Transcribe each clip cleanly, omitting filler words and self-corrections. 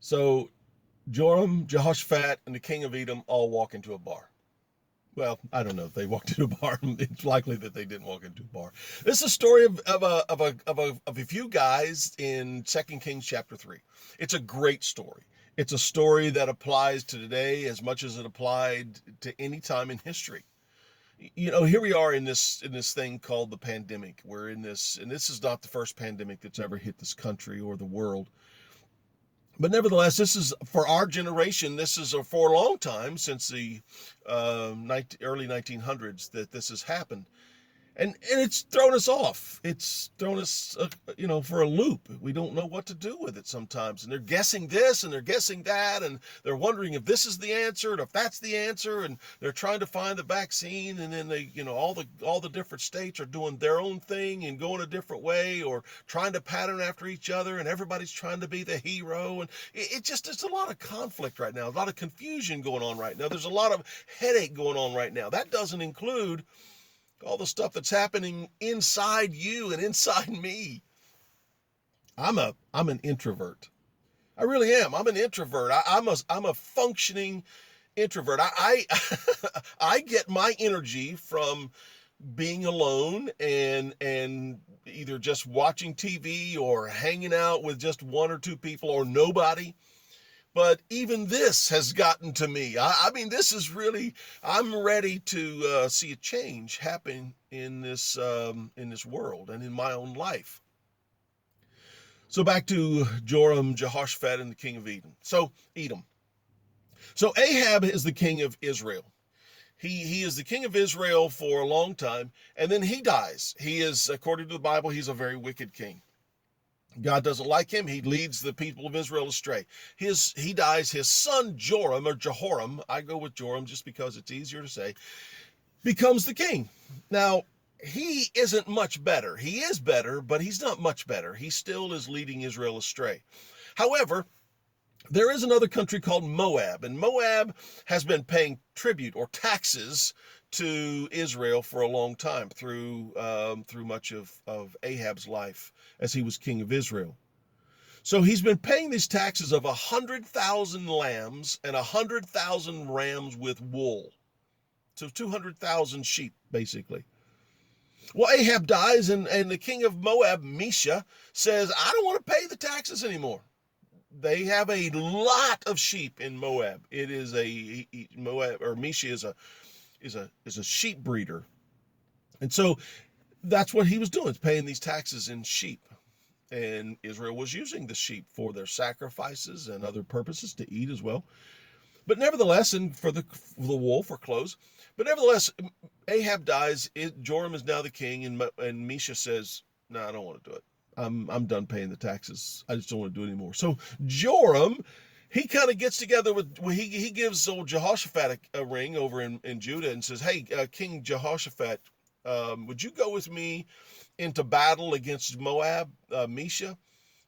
So Joram, Jehoshaphat, and the king of Edom all walk into a bar. Well, I don't know if they walked into a bar. It's likely that they didn't walk into a bar. This is a story of a few guys in 2 Kings chapter 3. It's a great story. It's a story that applies to today as much as it applied to any time in history. Here we are in this thing called the pandemic. We're in this, and this is not the first pandemic that's ever hit this country or the world. But nevertheless, this is for our generation. This is for a long time, since the early 1900s, that this has happened, and it's thrown us off. It's thrown us, for a loop. We don't know what to do with it sometimes, and they're guessing this and they're guessing that, and they're wondering if this is the answer and if that's the answer, and they're trying to find the vaccine, and then they, all the different states are doing their own thing and going a different way, or trying to pattern after each other, and everybody's trying to be the hero, and it's a lot of conflict right now, a lot of confusion going on right now. There's a lot of headache going on right now. That doesn't include all the stuff that's happening inside you and inside me. I'm an introvert. I really am. I'm an introvert. I'm a functioning introvert. I I get my energy from being alone and either just watching TV or hanging out with just one or two people or nobody. But even this has gotten to me. I mean, this is really. I'm ready to see a change happen in this world and in my own life. So back to Joram, Jehoshaphat, and the king of Edom. Edom. So Ahab is the king of Israel. He is the king of Israel for a long time, and then he dies. He is, according to the Bible, he's a very wicked king. God doesn't like him. He leads the people of Israel astray. He dies. His son Joram, or Jehoram, I go with Joram just because it's easier to say, becomes the king. Now, he isn't much better. He is better, but he's not much better. He still is leading Israel astray. However, there is another country called Moab, and Moab has been paying tribute or taxes to Israel for a long time through much of Ahab's life as he was king of Israel. So he's been paying these taxes of 100,000 lambs and 100,000 rams with wool. So 200,000 sheep, basically. Well, Ahab dies, and the king of Moab, Mesha, says, I don't want to pay the taxes anymore. They have a lot of sheep in Moab. It is Moab, or Mesha is a sheep breeder. And so that's what he was doing, paying these taxes in sheep. And Israel was using the sheep for their sacrifices and other purposes to eat as well. But nevertheless, and for the wool for clothes. But nevertheless, Ahab dies. Joram is now the king, and Mesha says, "No, I don't want to do it. I'm done paying the taxes. I just don't want to do it anymore." So Joram, he kind of gets together with he gives old Jehoshaphat a ring over in Judah and says, "Hey, King Jehoshaphat, would you go with me into battle against Moab, Mesha,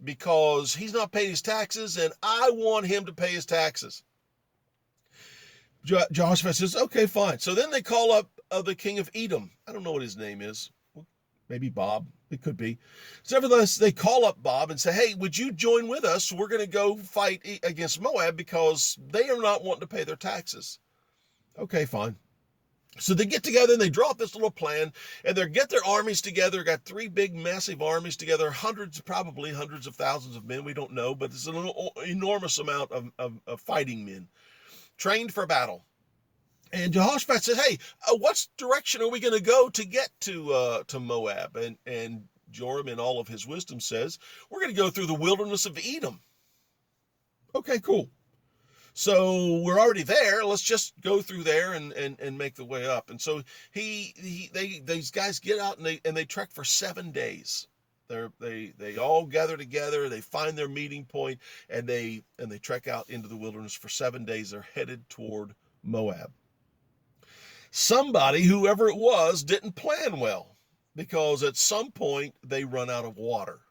because he's not paying his taxes, and I want him to pay his taxes." Jehoshaphat says, "Okay, fine." So then they call up the king of Edom. I don't know what his name is. Maybe Bob. It could be. So nevertheless, they call up Bob and say, "Hey, would you join with us? We're going to go fight against Moab because they are not wanting to pay their taxes." Okay, fine. So they get together and they draw up this little plan, and they get their armies together. Got three big, massive armies together, probably hundreds of thousands of men. We don't know, but it's an enormous amount of fighting men trained for battle. And Jehoshaphat says, "Hey, what direction are we going to go to get to Moab?" And Joram, in all of his wisdom, says, "We're going to go through the wilderness of Edom." Okay, cool. So we're already there. Let's just go through there and make the way up. And so these guys get out and they trek for 7 days. They all gather together. They find their meeting point, and they trek out into the wilderness for 7 days. They're headed toward Moab. Somebody, whoever it was, didn't plan well, because at some point they run out of water.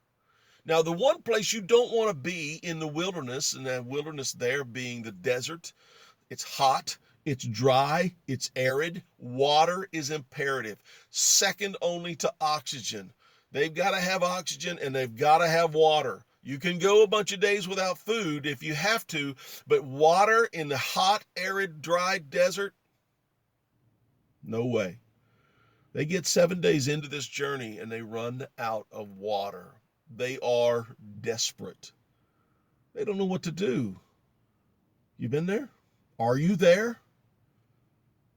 Now, the one place you don't want to be in the wilderness, and the wilderness there being the desert, it's hot, it's dry, it's arid. Water is imperative, second only to oxygen. They've got to have oxygen, and they've got to have water. You can go a bunch of days without food if you have to, but water in the hot, arid, dry desert? No way. They get 7 days into this journey and they run out of water. They are desperate. They don't know what to do. You been there? Are you there?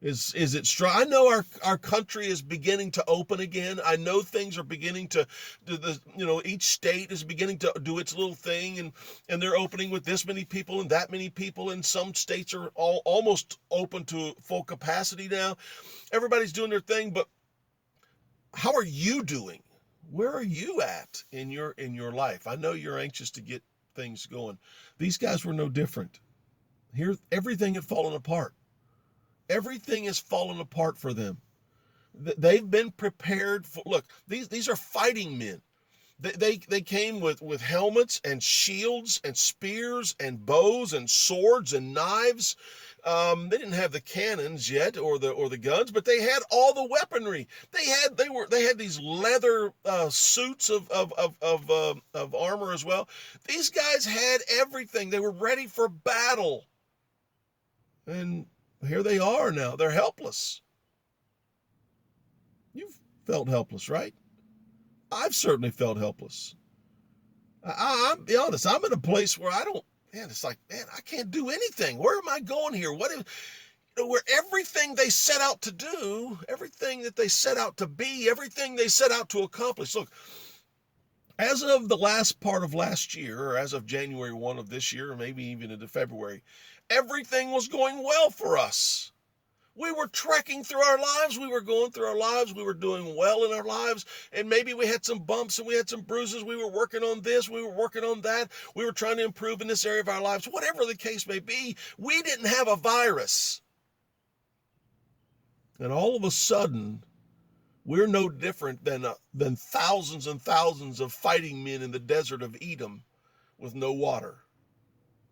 Is it strong? I know our country is beginning to open again. I know things are beginning to do each state is beginning to do its little thing, and they're opening with this many people and that many people, and some states are almost open to full capacity now. Everybody's doing their thing, but how are you doing? Where are you at in your life? I know you're anxious to get things going. These guys were no different. Here, everything had fallen apart. Everything has fallen apart for them. They've been prepared for, look, these are fighting men. They came with helmets and shields and spears and bows and swords and knives. They didn't have the cannons yet or the guns, but they had all the weaponry. They had these leather suits of armor as well. These guys had everything. They were ready for battle. And here they are now. They're helpless. You've felt helpless, right? I've certainly felt helpless. I'll be honest. I'm in a place where it's like, man, I can't do anything. Where am I going here? Where everything they set out to do, everything that they set out to be, everything they set out to accomplish. Look, as of the last part of last year, or as of January 1 of this year, or maybe even into February, everything was going well for us. We were trekking through our lives. We were going through our lives. We were doing well in our lives. And maybe we had some bumps and we had some bruises. We were working on this. We were working on that. We were trying to improve in this area of our lives. Whatever the case may be, we didn't have a virus. And all of a sudden, we're no different than thousands and thousands of fighting men in the desert of Edom with no water.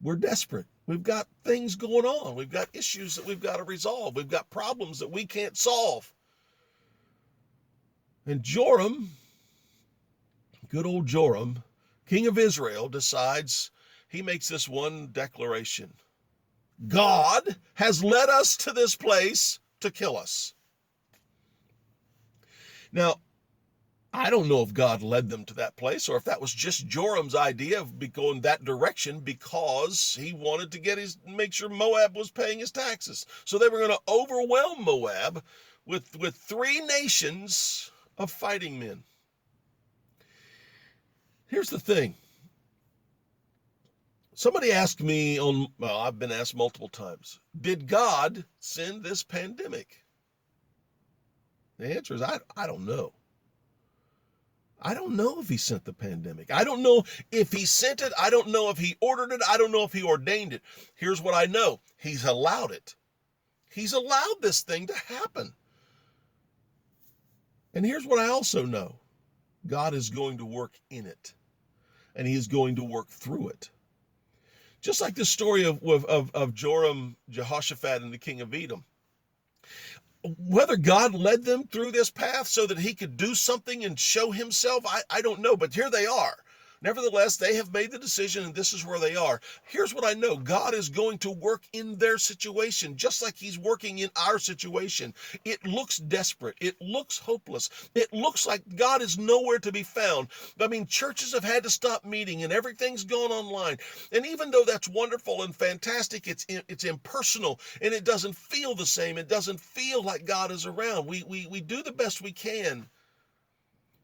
We're desperate. We've got things going on. We've got issues that we've got to resolve. We've got problems that we can't solve. And Joram, good old Joram, king of Israel, decides, he makes this one declaration. God has led us to this place to kill us. Now, I don't know if God led them to that place or if that was just Joram's idea of going that direction because he wanted to make sure Moab was paying his taxes. So they were going to overwhelm Moab with 3 nations of fighting men. Here's the thing. Somebody asked me I've been asked multiple times, did God send this pandemic? The answer is I don't know. I don't know if he sent the pandemic. I don't know if he sent it. I don't know if he ordered it. I don't know if he ordained it. Here's what I know. He's allowed it. He's allowed this thing to happen. And here's what I also know. God is going to work in it. And he is going to work through it. Just like the story of Joram, Jehoshaphat, and the king of Edom. Whether God led them through this path so that he could do something and show himself, I don't know, but here they are. Nevertheless, they have made the decision and this is where they are. Here's what I know. God is going to work in their situation, just like he's working in our situation. It looks desperate. It looks hopeless. It looks like God is nowhere to be found. I mean, churches have had to stop meeting and everything's gone online. And even though that's wonderful and fantastic, it's impersonal and it doesn't feel the same. It doesn't feel like God is around. We do the best we can.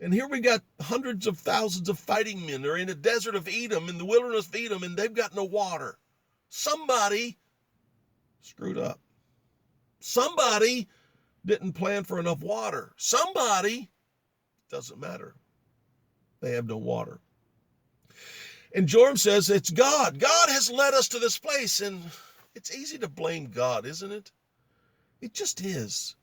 And here we got hundreds of thousands of fighting men. They're in the desert of Edom, in the wilderness of Edom, and they've got no water. Somebody screwed up. Somebody didn't plan for enough water. Somebody, doesn't matter. They have no water. And Joram says, it's God. God has led us to this place. And it's easy to blame God, isn't it? It just is.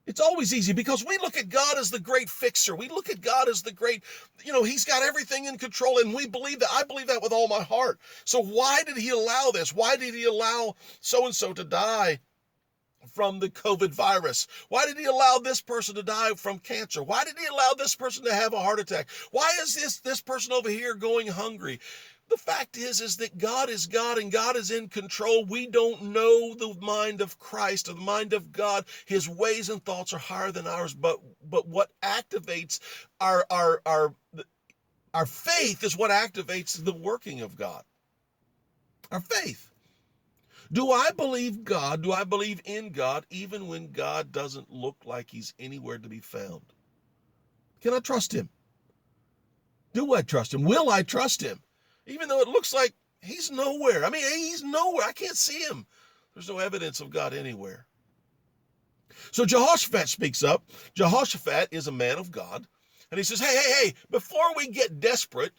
It's always easy because we look at God as the great fixer. We look at God as the great, he's got everything in control, and we believe that. I believe that with all my heart. So why did he allow this? Why did he allow so-and-so to die from the COVID virus? Why did he allow this person to die from cancer? Why did he allow this person to have a heart attack? Why is this person over here going hungry? The fact is that God is God and God is in control. We don't know the mind of Christ or the mind of God. His ways and thoughts are higher than ours. But what activates our faith is what activates the working of God. Our faith. Do I believe God? Do I believe in God even when God doesn't look like he's anywhere to be found? Can I trust him? Do I trust him? Will I trust him? Even though it looks like he's nowhere. I mean, he's nowhere. I can't see him. There's no evidence of God anywhere. So Jehoshaphat speaks up. Jehoshaphat is a man of God. And he says, hey, before we get desperate,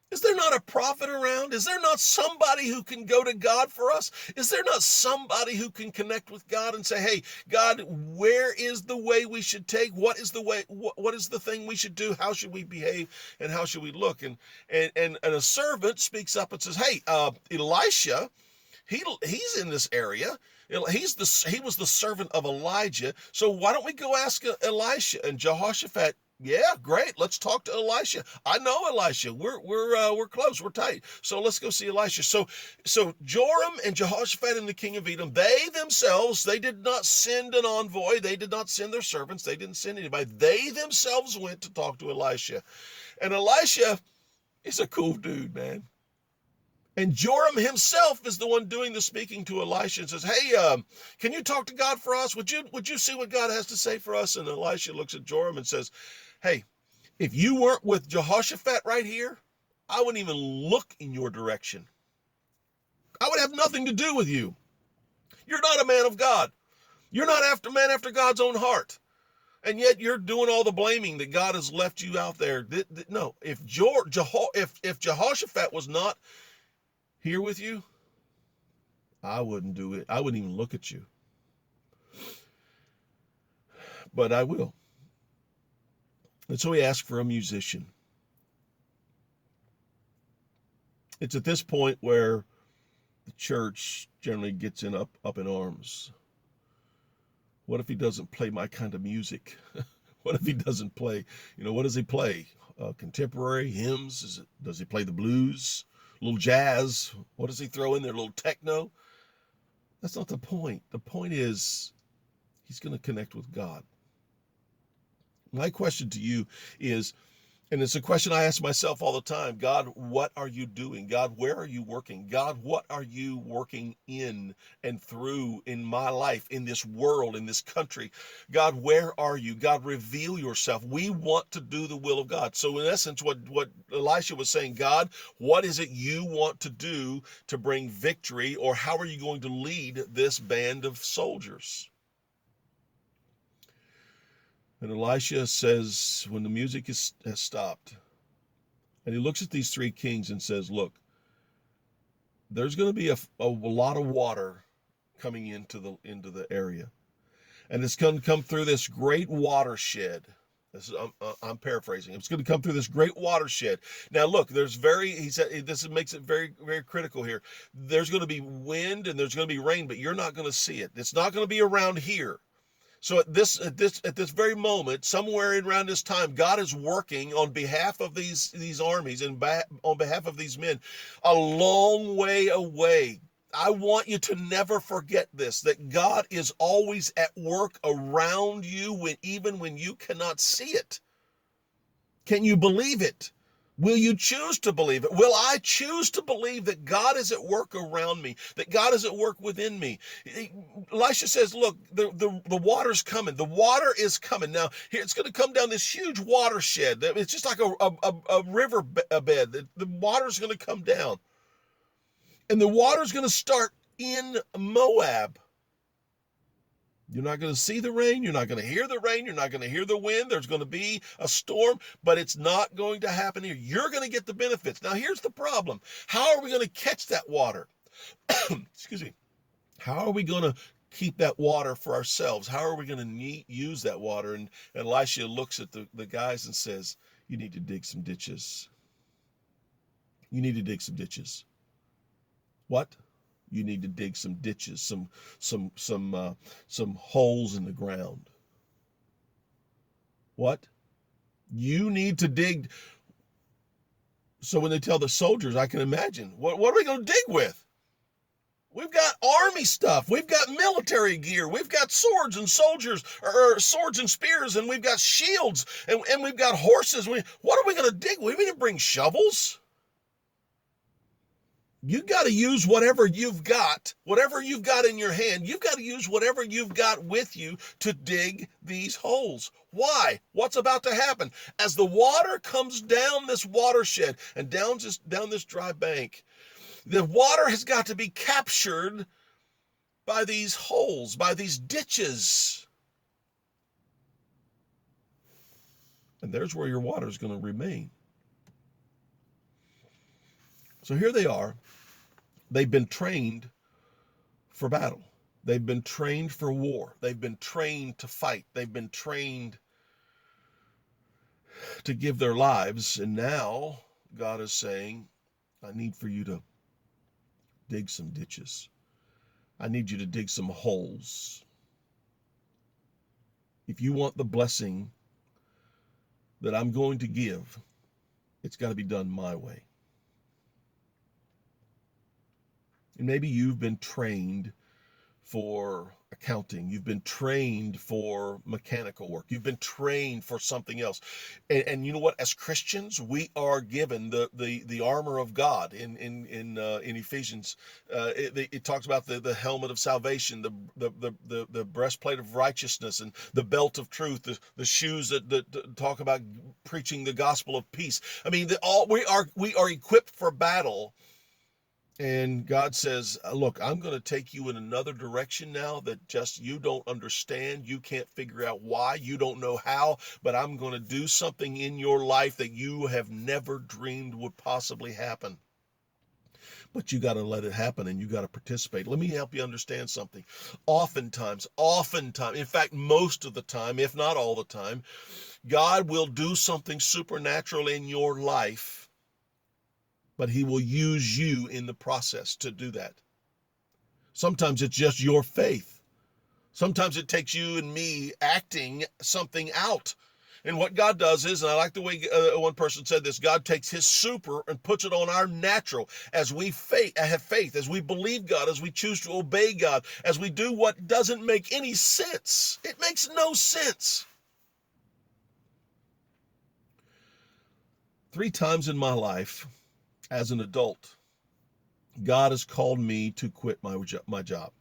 is there not a prophet around? Is there not somebody who can go to God for us? Is there not somebody who can connect with God and say, hey, God, where is the way we should take? What is the way? What is the thing we should do? How should we behave? And how should we look? And a servant speaks up and says, hey, Elisha, he's in this area. He was the servant of Elijah. So why don't we go ask Elisha? And Jehoshaphat, yeah, great. Let's talk to Elisha. I know Elisha. We're close. We're tight. So let's go see Elisha. So Joram and Jehoshaphat and the king of Edom, they themselves, they did not send an envoy. They did not send their servants. They didn't send anybody. They themselves went to talk to Elisha. And Elisha is a cool dude, man. And Joram himself is the one doing the speaking to Elisha and says, hey, can you talk to God for us? Would you see what God has to say for us? And Elisha looks at Joram and says, hey, if you weren't with Jehoshaphat right here, I wouldn't even look in your direction. I would have nothing to do with you. You're not a man of God. You're not a man after God's own heart. And yet you're doing all the blaming that God has left you out there. No, if Jehoshaphat was not here with you, I wouldn't do it. I wouldn't even look at you. But I will. And so he asked for a musician. It's at this point where the church generally gets up in arms. What if he doesn't play my kind of music? What if he doesn't play, what does he play? Contemporary hymns? Does he play the blues? A little jazz? What does he throw in there? A little techno? That's not the point. The point is he's going to connect with God. My question to you is, and it's a question I ask myself all the time, God, what are you doing? God, where are you working? God, what are you working in and through in my life, in this world, in this country? God, where are you? God, reveal yourself. We want to do the will of God. So in essence, what Elisha was saying, God, what is it you want to do to bring victory, or how are you going to lead this band of soldiers? And Elisha says, when the music has stopped, and he looks at these three kings and says, look, there's going to be a lot of water coming into the area. And it's going to come through this great watershed. I'm paraphrasing. It's going to come through this great watershed. Now, look, he said, this makes it very, very critical here. There's going to be wind and there's going to be rain, but you're not going to see it. It's not going to be around here. So at this very moment, somewhere around this time, God is working on behalf of these armies and on behalf of these men a long way away. I want you to never forget this, that God is always at work around you even when you cannot see it. Can you believe it? Will you choose to believe it? Will I choose to believe that God is at work around me, that God is at work within me? Elisha says, look, the water's coming. The water is coming. Now, here it's going to come down this huge watershed. It's just like a river bed. The water's going to come down. And the water's going to start in Moab. You're not going to see the rain. You're not going to hear the rain. You're not going to hear the wind. There's going to be a storm, but it's not going to happen here. You're going to get the benefits. Now, here's the problem. How are we going to catch that water? Excuse me. How are we going to keep that water for ourselves? How are we going to use that water? And Elisha looks at the guys and says, you need to dig some ditches. You need to dig some ditches. What? You need to dig some ditches, some holes in the ground. What? You need to dig. So when they tell the soldiers, I can imagine, what are we going to dig with? We've got army stuff. We've got military gear. We've got swords and soldiers, or swords and spears, and we've got shields, and we've got horses. What are we going to dig? We going to bring shovels? You got to use whatever you've got in your hand. You've got to use whatever you've got with you to dig these holes. Why? What's about to happen? As the water comes down this watershed and down this dry bank, the water has got to be captured by these holes, by these ditches. And there's where your water is going to remain. So here they are. They've been trained for battle. They've been trained for war. They've been trained to fight. They've been trained to give their lives. And now God is saying, I need for you to dig some ditches. I need you to dig some holes. If you want the blessing that I'm going to give, it's got to be done my way. And maybe you've been trained for accounting. You've been trained for mechanical work. You've been trained for something else. And you know what? As Christians, we are given the armor of God. In Ephesians, it talks about the helmet of salvation, the breastplate of righteousness, and the belt of truth, the shoes that talk about preaching the gospel of peace. I mean, we are equipped for battle. And God says, look, I'm going to take you in another direction now that just you don't understand. You can't figure out why. You don't know how. But I'm going to do something in your life that you have never dreamed would possibly happen. But you got to let it happen, and you got to participate. Let me help you understand something. Oftentimes, in fact, most of the time, if not all the time, God will do something supernatural in your life, but he will use you in the process to do that. Sometimes it's just your faith. Sometimes it takes you and me acting something out. And what God does is, and I like the way one person said this, God takes his super and puts it on our natural. As we have faith, as we believe God, as we choose to obey God, as we do what doesn't make any sense. It makes no sense. 3 times in my life, as an adult, God has called me to quit my job.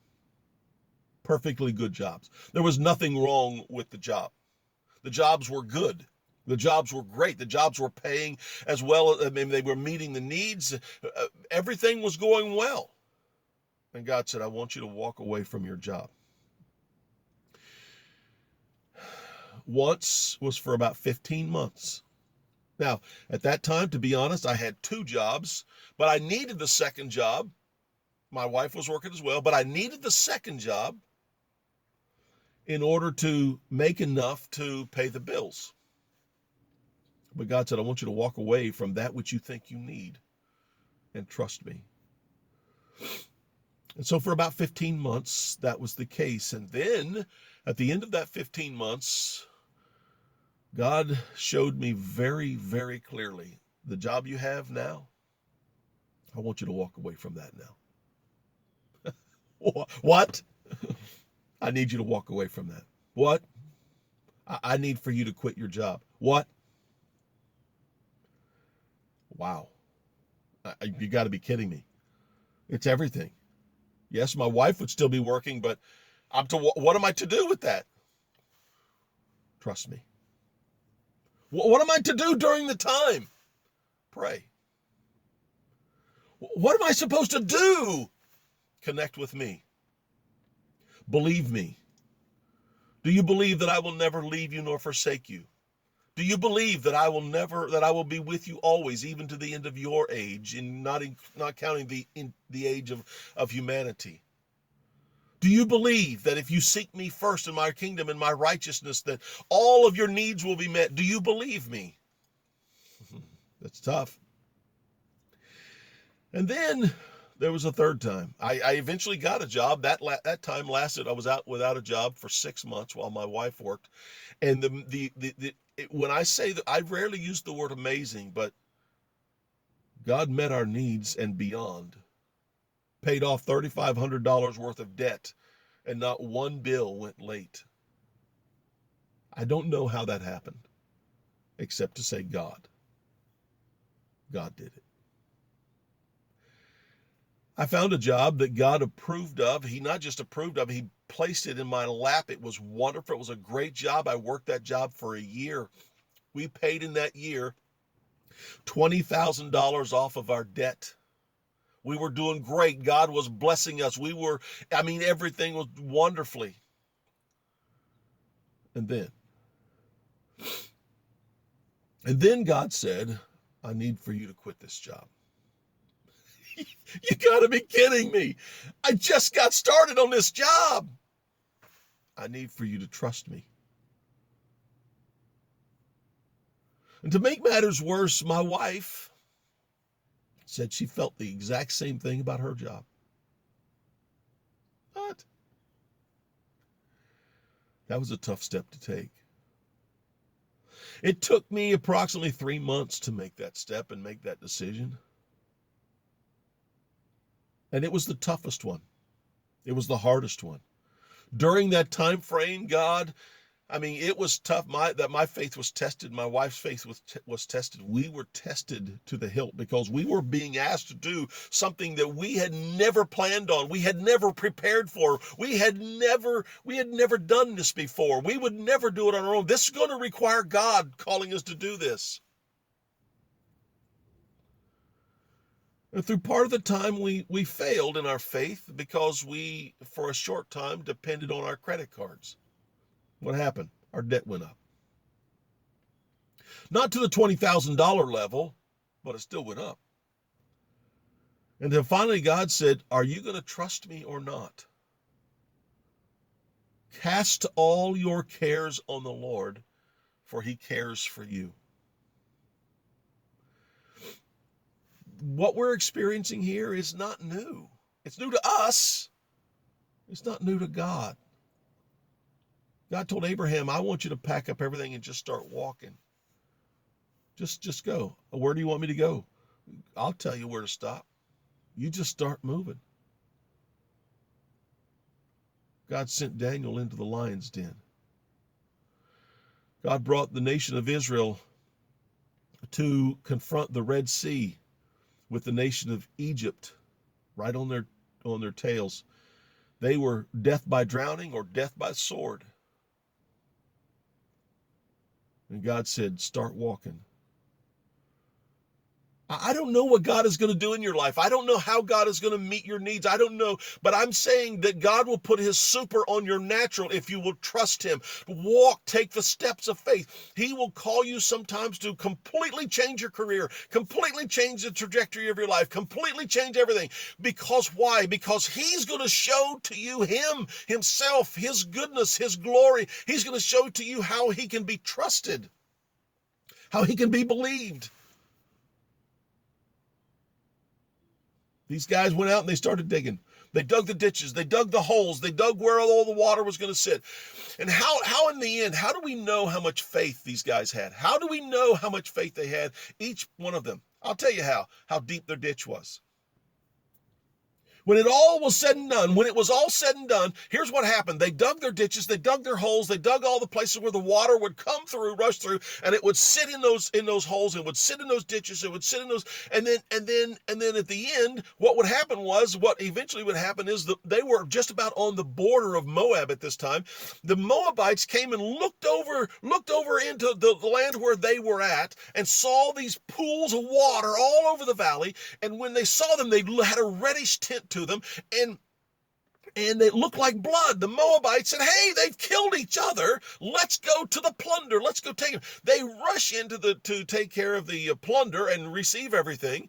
Perfectly good jobs. There was nothing wrong with the job. The jobs were good. The jobs were great. The jobs were paying as well. I mean, they were meeting the needs. Everything was going well. And God said, I want you to walk away from your job. Once was for about 15 months. Now, at that time, to be honest, I had 2 jobs, but I needed the second job. My wife was working as well, but I needed the second job in order to make enough to pay the bills. But God said, I want you to walk away from that which you think you need and trust me. And so for about 15 months, that was the case. And then at the end of that 15 months, God showed me very, very clearly, the job you have now, I want you to walk away from that now. What? I need you to walk away from that. What? I need for you to quit your job. What? Wow. You got to be kidding me. It's everything. Yes, my wife would still be working, but what am I to do with that? Trust me. What am I to do during the time? Pray. What am I supposed to do? Connect with me. Believe me. Do you believe that I will never leave you nor forsake you? Do you believe that I will be with you always, even to the end of your age, and not counting the age of humanity? Do you believe that if you seek me first in my kingdom and my righteousness, that all of your needs will be met? Do you believe me? That's tough. And then There was a third time. I eventually got a job. That time lasted. I was out without a job for 6 months while my wife worked. And when I say that, I rarely use the word amazing, but God met our needs and beyond. Paid off $3,500 worth of debt, and not one bill went late. I don't know how that happened, except to say God. God did it. I found a job that God approved of. He not just approved of, he placed it in my lap. It was wonderful. It was a great job. I worked that job for a year. We paid in that year $20,000 off of our debt. We were doing great. God was blessing us. Everything was wonderfully. And then God said, I need for you to quit this job. You got to be kidding me. I just got started on this job. I need for you to trust me. And to make matters worse, my wife said she felt the exact same thing about her job. What? That was a tough step to take. It took me approximately 3 months to make that step and make that decision. And it was the toughest one. It was the hardest one. During that time frame, it was tough. My faith was tested. My wife's faith was tested. We were tested to the hilt because we were being asked to do something that we had never planned on. We had never prepared for. We had never done this before. We would never do it on our own. This is going to require God calling us to do this. And through part of the time, we failed in our faith because we, for a short time, depended on our credit cards. What happened? Our debt went up. Not to the $20,000 level, but it still went up. And then finally God said, are you going to trust me or not? Cast all your cares on the Lord, for he cares for you. What we're experiencing here is not new. It's new to us. It's not new to God. God told Abraham, I want you to pack up everything and just start walking. Just go. Where do you want me to go? I'll tell you where to stop. You just start moving. God sent Daniel into the lion's den. God brought the nation of Israel to confront the Red Sea with the nation of Egypt right on their tails. They were death by drowning or death by sword. And God said, start walking. I don't know what God is going to do in your life. I don't know how God is going to meet your needs. I don't know. But I'm saying that God will put his super on your natural if you will trust him. Walk, take the steps of faith. He will call you sometimes to completely change your career, completely change the trajectory of your life, completely change everything. Because why? Because he's going to show to you himself, his goodness, his glory. He's going to show to you how he can be trusted, how he can be believed. These guys went out and they started digging. They dug the ditches. They dug the holes. They dug where all the water was going to sit. And how in the end, how do we know how much faith these guys had? How do we know how much faith they had, each one of them? I'll tell you how deep their ditch was. When it all was said and done, here's what happened. They dug their ditches, they dug their holes, they dug all the places where the water would come through, rush through, and it would sit in those holes, it would sit in those ditches, it would sit in those, and then at the end, what eventually would happen is they were just about on the border of Moab at this time. The Moabites came and looked over into the land where they were at and saw these pools of water all over the valley, and when they saw them, they had a reddish tint to them, and it looked like blood. The Moabites said, hey, they've killed each other. Let's go to the plunder. Let's go take them. They rush to take care of the plunder and receive everything.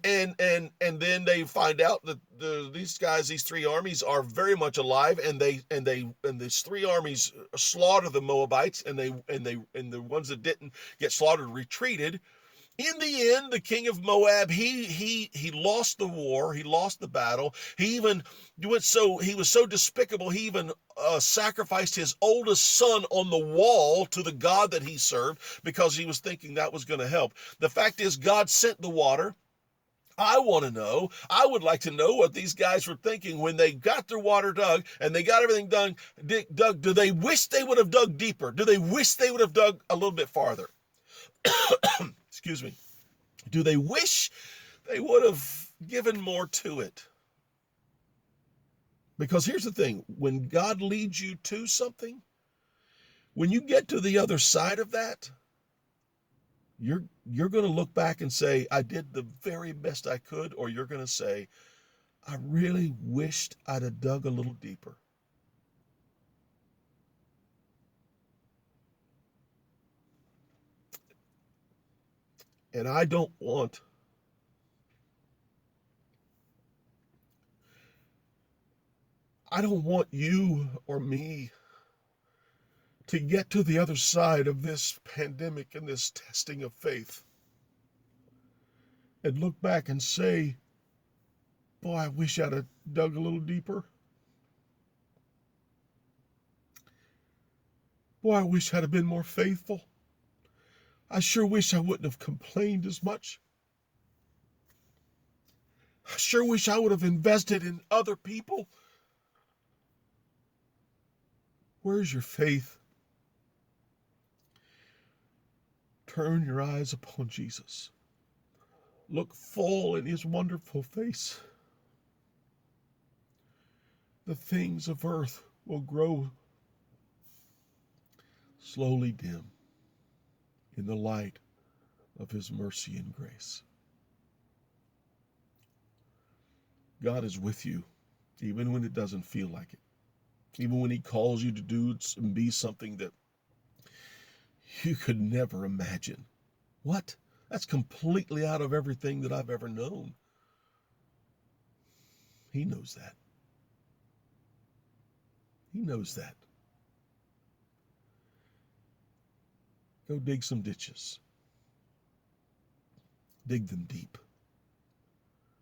And then they find out that these three armies are very much alive, and these three armies slaughter the Moabites, and the ones that didn't get slaughtered retreated In the end, the king of Moab, he lost the war. He lost the battle. He was so despicable. He even sacrificed his oldest son on the wall to the god that he served because he was thinking that was going to help. The fact is, God sent the water. I would like to know what these guys were thinking when they got their water dug and they got everything dug. Do they wish they would have dug deeper? Do they wish they would have dug a little bit farther? Excuse me. Do they wish they would have given more to it? Because here's the thing, when God leads you to something, when you get to the other side of that, you're going to look back and say, I did the very best I could, or you're going to say, I really wished I'd have dug a little deeper. And I don't want you or me to get to the other side of this pandemic and this testing of faith and look back and say, boy, I wish I'd have dug a little deeper. Boy, I wish I'd have been more faithful. I sure wish I wouldn't have complained as much. I sure wish I would have invested in other people. Where's your faith? Turn your eyes upon Jesus. Look full in his wonderful face. The things of earth will grow slowly dim in the light of his mercy and grace. God is with you, even when it doesn't feel like it. Even when he calls you to do and be something that you could never imagine. What? That's completely out of everything that I've ever known. He knows that. He knows that. Go dig some ditches. Dig them deep.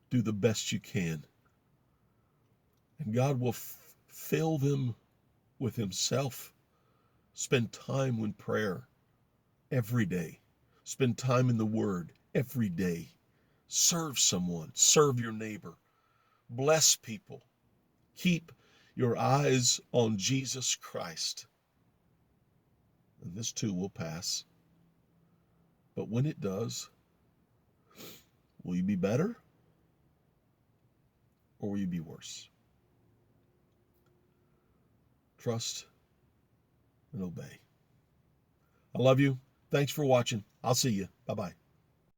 Do the best you can. And God will fill them with himself. Spend time in prayer every day. Spend time in the Word every day. Serve someone. Serve your neighbor. Bless people. Keep your eyes on Jesus Christ. And this too will pass. But when it does, will you be better? Or will you be worse? Trust and obey. I love you. Thanks for watching. I'll see you. Bye-bye.